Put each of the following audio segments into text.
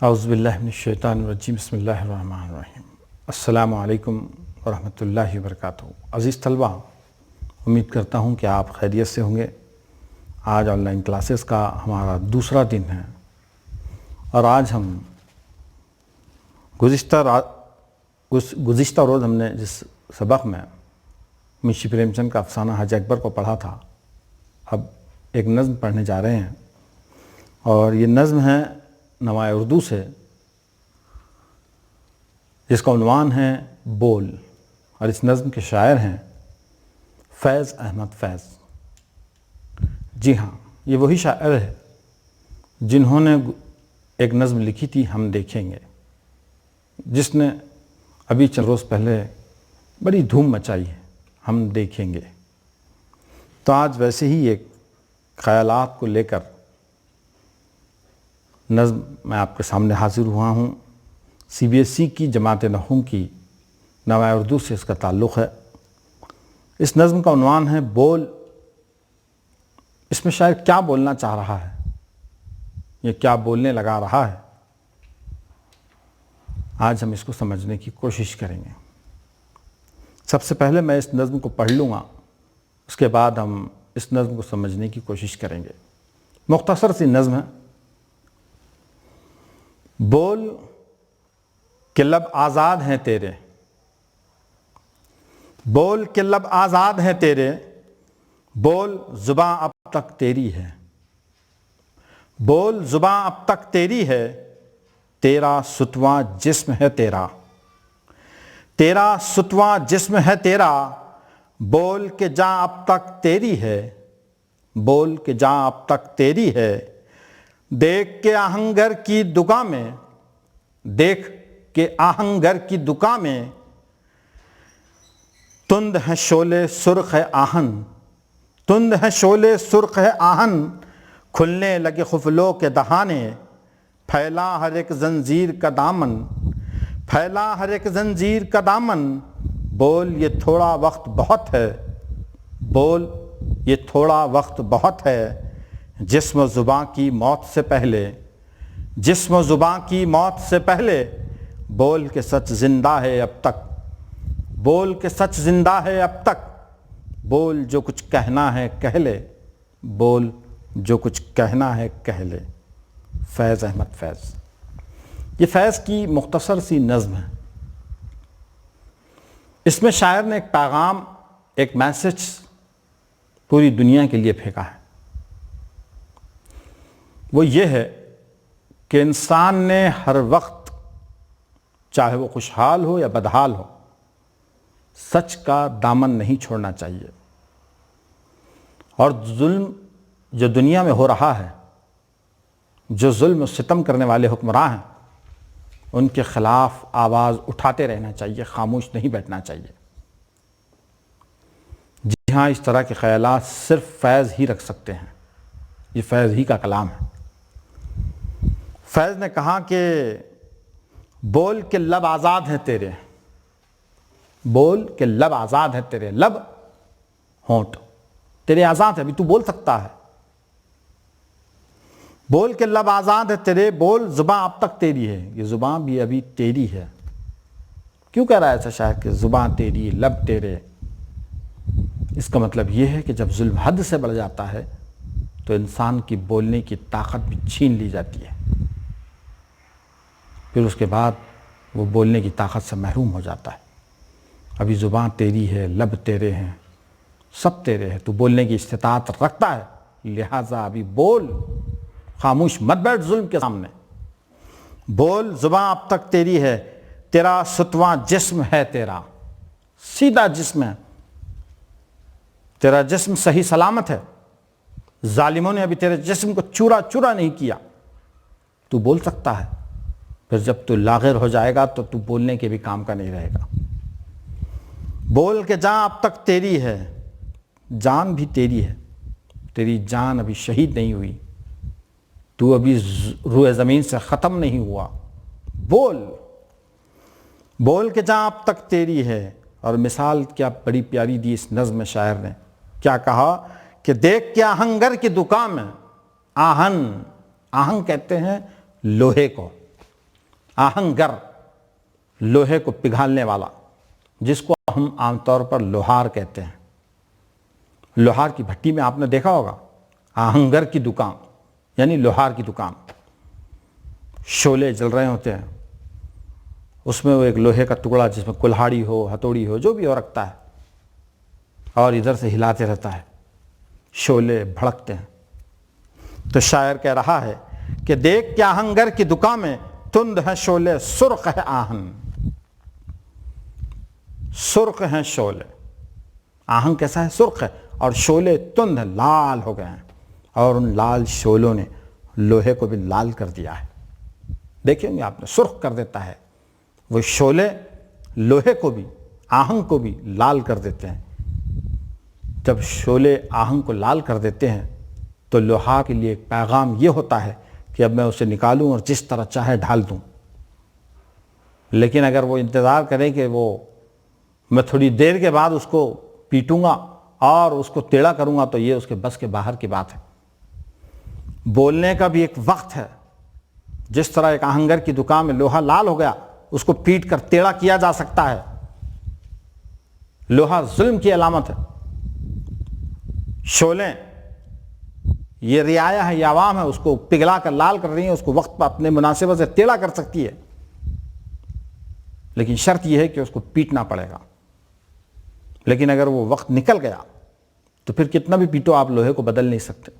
اعوذ باللہ من الشیطان الرجیم بسم اللہ الرحمن الرحیم۔ السلام علیکم ورحمۃ اللہ وبرکاتہ۔ عزیز طلبہ، امید کرتا ہوں کہ آپ خیریت سے ہوں گے۔ آج آن لائن کلاسز کا ہمارا دوسرا دن ہے اور آج ہم گزشتہ روز ہم نے جس سبق میں منشی پریم چند کا افسانہ حاجی اکبر کو پڑھا تھا، اب ایک نظم پڑھنے جا رہے ہیں اور یہ نظم ہے نوائے اردو سے، جس کا عنوان ہے بول، اور اس نظم کے شاعر ہیں فیض احمد فیض۔ جی ہاں، یہ وہی شاعر ہے جنہوں نے ایک نظم لکھی تھی ہم دیکھیں گے، جس نے ابھی چند روز پہلے بڑی دھوم مچائی ہے، ہم دیکھیں گے۔ تو آج ویسے ہی ایک خیالات کو لے کر نظم میں آپ کے سامنے حاضر ہوا ہوں۔ سی بی ایس ای کی جماعت نحوم کی نوائے اردو سے اس کا تعلق ہے۔ اس نظم کا عنوان ہے بول۔ اس میں شاعر کیا بولنا چاہ رہا ہے، یہ کیا بولنے لگا رہا ہے، آج ہم اس کو سمجھنے کی کوشش کریں گے۔ سب سے پہلے میں اس نظم کو پڑھ لوں گا، اس کے بعد ہم اس نظم کو سمجھنے کی کوشش کریں گے۔ مختصر سی نظم ہے۔ بول کہ لب آزاد ہیں تیرے، بول کہ لب آزاد ہیں تیرے، بول زباں اب تک تیری ہے، بول زباں اب تک تیری ہے، تیرا ستواں جسم ہے تیرا، تیرا ستواں جسم ہے تیرا، بول کہ جاں اب تک تیری ہے، بول کہ جاں اب تک تیری ہے، دیکھ کے آہنگر کی دکان میں، دیکھ کے آہنگر کی دکان میں، تند ہے شعلے سرخ ہے آہن، تند ہے شعلے سرخ ہے آہن، کھلنے لگے خفلوں کے دہانے، پھیلا ہر ایک زنجیر کا دامن، پھیلا ہر ایک زنجیر کا دامن، بول یہ تھوڑا وقت بہت ہے، بول یہ تھوڑا وقت بہت ہے، جسم و زباں کی موت سے پہلے، جسم و زباں کی موت سے پہلے، بول کے سچ زندہ ہے اب تک، بول کے سچ زندہ ہے اب تک، بول جو کچھ کہنا ہے کہہ لے، بول جو کچھ کہنا ہے کہہ لے۔ فیض احمد فیض۔ یہ فیض کی مختصر سی نظم ہے۔ اس میں شاعر نے ایک پیغام، ایک میسج پوری دنیا کے لیے پھینکا ہے۔ وہ یہ ہے کہ انسان نے ہر وقت، چاہے وہ خوشحال ہو یا بدحال ہو، سچ کا دامن نہیں چھوڑنا چاہیے، اور ظلم جو دنیا میں ہو رہا ہے، جو ظلم و ستم کرنے والے حکمراں ہیں، ان کے خلاف آواز اٹھاتے رہنا چاہیے، خاموش نہیں بیٹھنا چاہیے۔ جی ہاں، اس طرح کے خیالات صرف فیض ہی رکھ سکتے ہیں، یہ فیض ہی کا کلام ہے۔ فیض نے کہا کہ بول کے لب آزاد ہیں تیرے، بول کے لب آزاد ہے تیرے، لب ہونٹ تیرے آزاد ہے، ابھی تو بول سکتا ہے، بول کے لب آزاد ہے تیرے، بول زباں اب تک تیری ہے، یہ زباں بھی ابھی تیری ہے۔ کیوں کہہ رہا ہے ایسا شاعر کہ زباں تیری، لب تیرے؟ اس کا مطلب یہ ہے کہ جب ظلم حد سے بڑھ جاتا ہے تو انسان کی بولنے کی طاقت بھی چھین لی جاتی ہے، پھر اس کے بعد وہ بولنے کی طاقت سے محروم ہو جاتا ہے۔ ابھی زباں تیری ہے، لب تیرے ہیں، سب تیرے ہے، تو بولنے کی استطاعت رکھتا ہے، لہٰذا ابھی بول، خاموش مت بیٹھ ظلم کے سامنے، بول زباں اب تک تیری ہے، تیرا ستواں جسم ہے تیرا، سیدھا جسم ہے تیرا، جسم صحیح سلامت ہے، ظالموں نے ابھی تیرے جسم کو چورا چورا نہیں کیا، تو بول سکتا ہے، پھر جب تو لاغر ہو جائے گا تو بولنے کے بھی کام کا نہیں رہے گا۔ بول کے جان اب تک تیری ہے، جان بھی تیری ہے، تیری جان ابھی شہید نہیں ہوئی، تو ابھی روئے زمین سے ختم نہیں ہوا، بول، بول کے جان اب تک تیری ہے۔ اور مثال کیا بڑی پیاری دی اس نظم میں شاعر نے، کیا کہا کہ دیکھ کے آہنگر کی دکان میں، آہن، آہن کہتے ہیں لوہے کو، آہنگر، لوہے کو پگھالنے والا، جس کو ہم عام طور پر لوہار کہتے ہیں۔ لوہار کی بھٹی میں آپ نے دیکھا ہوگا آہنگر کی دکان، یعنی لوہار کی دکان، شعلے جل رہے ہوتے ہیں، اس میں وہ ایک لوہے کا ٹکڑا جس میں کلہاڑی ہو، ہتھوڑی ہو، جو بھی ہو رکھتا ہے، اور ادھر سے ہلاتے رہتا ہے، شعلے بھڑکتے ہیں۔ تو شاعر کہہ رہا ہے کہ دیکھ کیا آہنگر کی دکان میں تند ہے شعلے، سرخ ہے آہن، سرخ ہیں شعلے۔ آہن کیسا ہے؟ سرخ ہے، اور شعلے تند ہیں، لال ہو گئے ہیں، اور ان لال شعلوں نے لوہے کو بھی لال کر دیا ہے۔ دیکھیں گے آپ نے، سرخ کر دیتا ہے وہ شعلے، لوہے کو بھی، آہن کو بھی لال کر دیتے ہیں۔ جب شعلے آہن کو لال کر دیتے ہیں تو لوہار کے لیے ایک پیغام یہ ہوتا ہے کہ اب میں اسے نکالوں اور جس طرح چاہے ڈھال دوں۔ لیکن اگر وہ انتظار کرے کہ میں تھوڑی دیر کے بعد اس کو پیٹوں گا اور اس کو ٹیڑھا کروں گا، تو یہ اس کے بس کے باہر کی بات ہے۔ بولنے کا بھی ایک وقت ہے۔ جس طرح ایک آہنگر کی دکان میں لوہا لال ہو گیا، اس کو پیٹ کر ٹیڑھا کیا جا سکتا ہے۔ لوہا ظلم کی علامت ہے۔ شعلیں یہ رعایا ہے، یہ عوام ہے، اس کو پگھلا کر لال کر رہی ہیں، اس کو وقت پر اپنے مناسبت سے ٹیڑھا کر سکتی ہے، لیکن شرط یہ ہے کہ اس کو پیٹنا پڑے گا۔ لیکن اگر وہ وقت نکل گیا تو پھر کتنا بھی پیٹو آپ لوہے کو بدل نہیں سکتے۔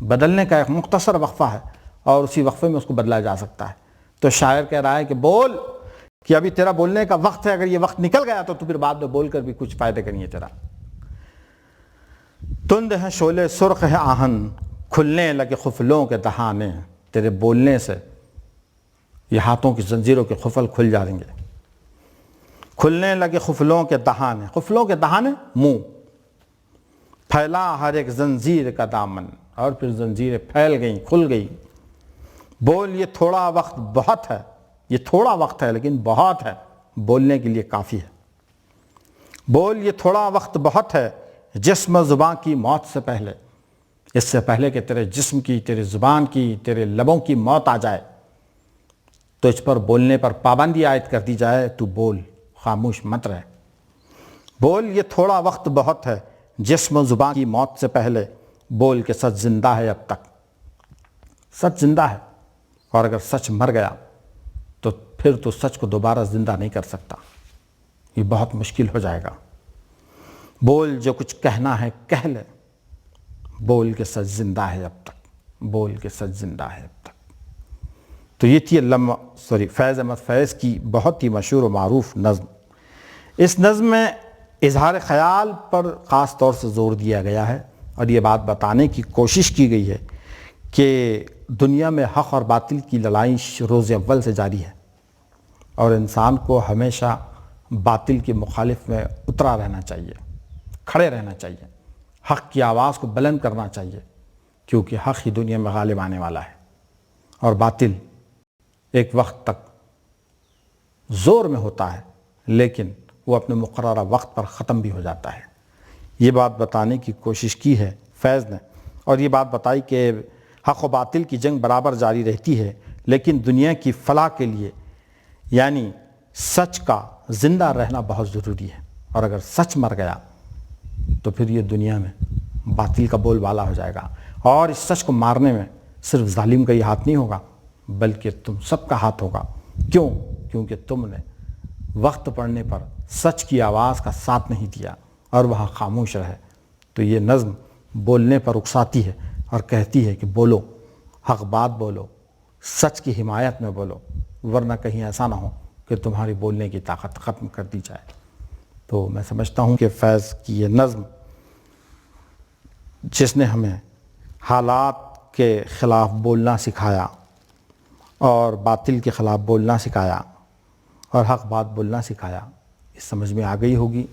بدلنے کا ایک مختصر وقفہ ہے، اور اسی وقفے میں اس کو بدلا جا سکتا ہے۔ تو شاعر کہہ رہا ہے کہ بول، کہ ابھی تیرا بولنے کا وقت ہے، اگر یہ وقت نکل گیا تو پھر بعد میں بول کر بھی کچھ فائدے کریں گے تیرا۔ تند ہے شعلے، سرخ ہے آہن، کھلنے لگے خفلوں کے دہانے۔ تیرے بولنے سے یہ ہاتھوں کی زنجیروں کے خفل کھل جائیں گے۔ کھلنے لگے خفلوں کے دہانے، خفلوں کے دہانے منہ، پھیلا ہر ایک زنجیر کا دامن، اور پھر زنجیریں پھیل گئیں، کھل گئی۔ بول یہ تھوڑا وقت بہت ہے، یہ تھوڑا وقت ہے لیکن بہت ہے، بولنے کے لیے کافی ہے۔ بول یہ تھوڑا وقت بہت ہے، جسم زباں کی موت سے پہلے، اس سے پہلے کہ تیرے جسم کی، تیرے زبان کی، تیرے لبوں کی موت آ جائے، تو اس پر بولنے پر پابندی عائد کر دی جائے، تو بول، خاموش مت رہ۔ بول یہ تھوڑا وقت بہت ہے، جسم زبان کی موت سے پہلے، بول کے سچ زندہ ہے اب تک۔ سچ زندہ ہے، اور اگر سچ مر گیا تو پھر تو سچ کو دوبارہ زندہ نہیں کر سکتا، یہ بہت مشکل ہو جائے گا۔ بول جو کچھ کہنا ہے کہہ لے، بول کے سچ زندہ ہے اب تک، بول کے سچ زندہ ہے اب تک۔ تو یہ تھی فیض احمد فیض کی بہت ہی مشہور و معروف نظم۔ اس نظم میں اظہار خیال پر خاص طور سے زور دیا گیا ہے، اور یہ بات بتانے کی کوشش کی گئی ہے کہ دنیا میں حق اور باطل کی لڑائی روز اول سے جاری ہے، اور انسان کو ہمیشہ باطل کے مخالف میں اترا رہنا چاہیے، کھڑے رہنا چاہیے، حق کی آواز کو بلند کرنا چاہیے، کیونکہ حق ہی دنیا میں غالب آنے والا ہے، اور باطل ایک وقت تک زور میں ہوتا ہے لیکن وہ اپنے مقررہ وقت پر ختم بھی ہو جاتا ہے۔ یہ بات بتانے کی کوشش کی ہے فیض نے، اور یہ بات بتائی کہ حق و باطل کی جنگ برابر جاری رہتی ہے، لیکن دنیا کی فلاح کے لیے یعنی سچ کا زندہ رہنا بہت ضروری ہے، اور اگر سچ مر گیا تو پھر یہ دنیا میں باطل کا بول بالا ہو جائے گا، اور اس سچ کو مارنے میں صرف ظالم کا ہی ہاتھ نہیں ہوگا بلکہ تم سب کا ہاتھ ہوگا۔ کیوں؟ کیونکہ تم نے وقت پڑنے پر سچ کی آواز کا ساتھ نہیں دیا اور وہاں خاموش رہے۔ تو یہ نظم بولنے پر اکساتی ہے اور کہتی ہے کہ بولو، حق بات بولو، سچ کی حمایت میں بولو، ورنہ کہیں ایسا نہ ہو کہ تمہاری بولنے کی طاقت ختم کر دی جائے۔ تو میں سمجھتا ہوں کہ فیض کی یہ نظم، جس نے ہمیں حالات کے خلاف بولنا سکھایا اور باطل کے خلاف بولنا سکھایا اور حق بات بولنا سکھایا، اس سمجھ میں آ گئی ہوگی۔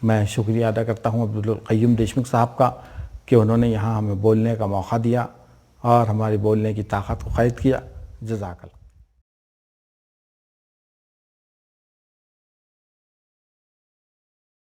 میں شکریہ ادا کرتا ہوں عبدالقیوم دیشمکھ صاحب کا کہ انہوں نے یہاں ہمیں بولنے کا موقع دیا اور ہماری بولنے کی طاقت کو قید کیا۔ جزاک اللہ۔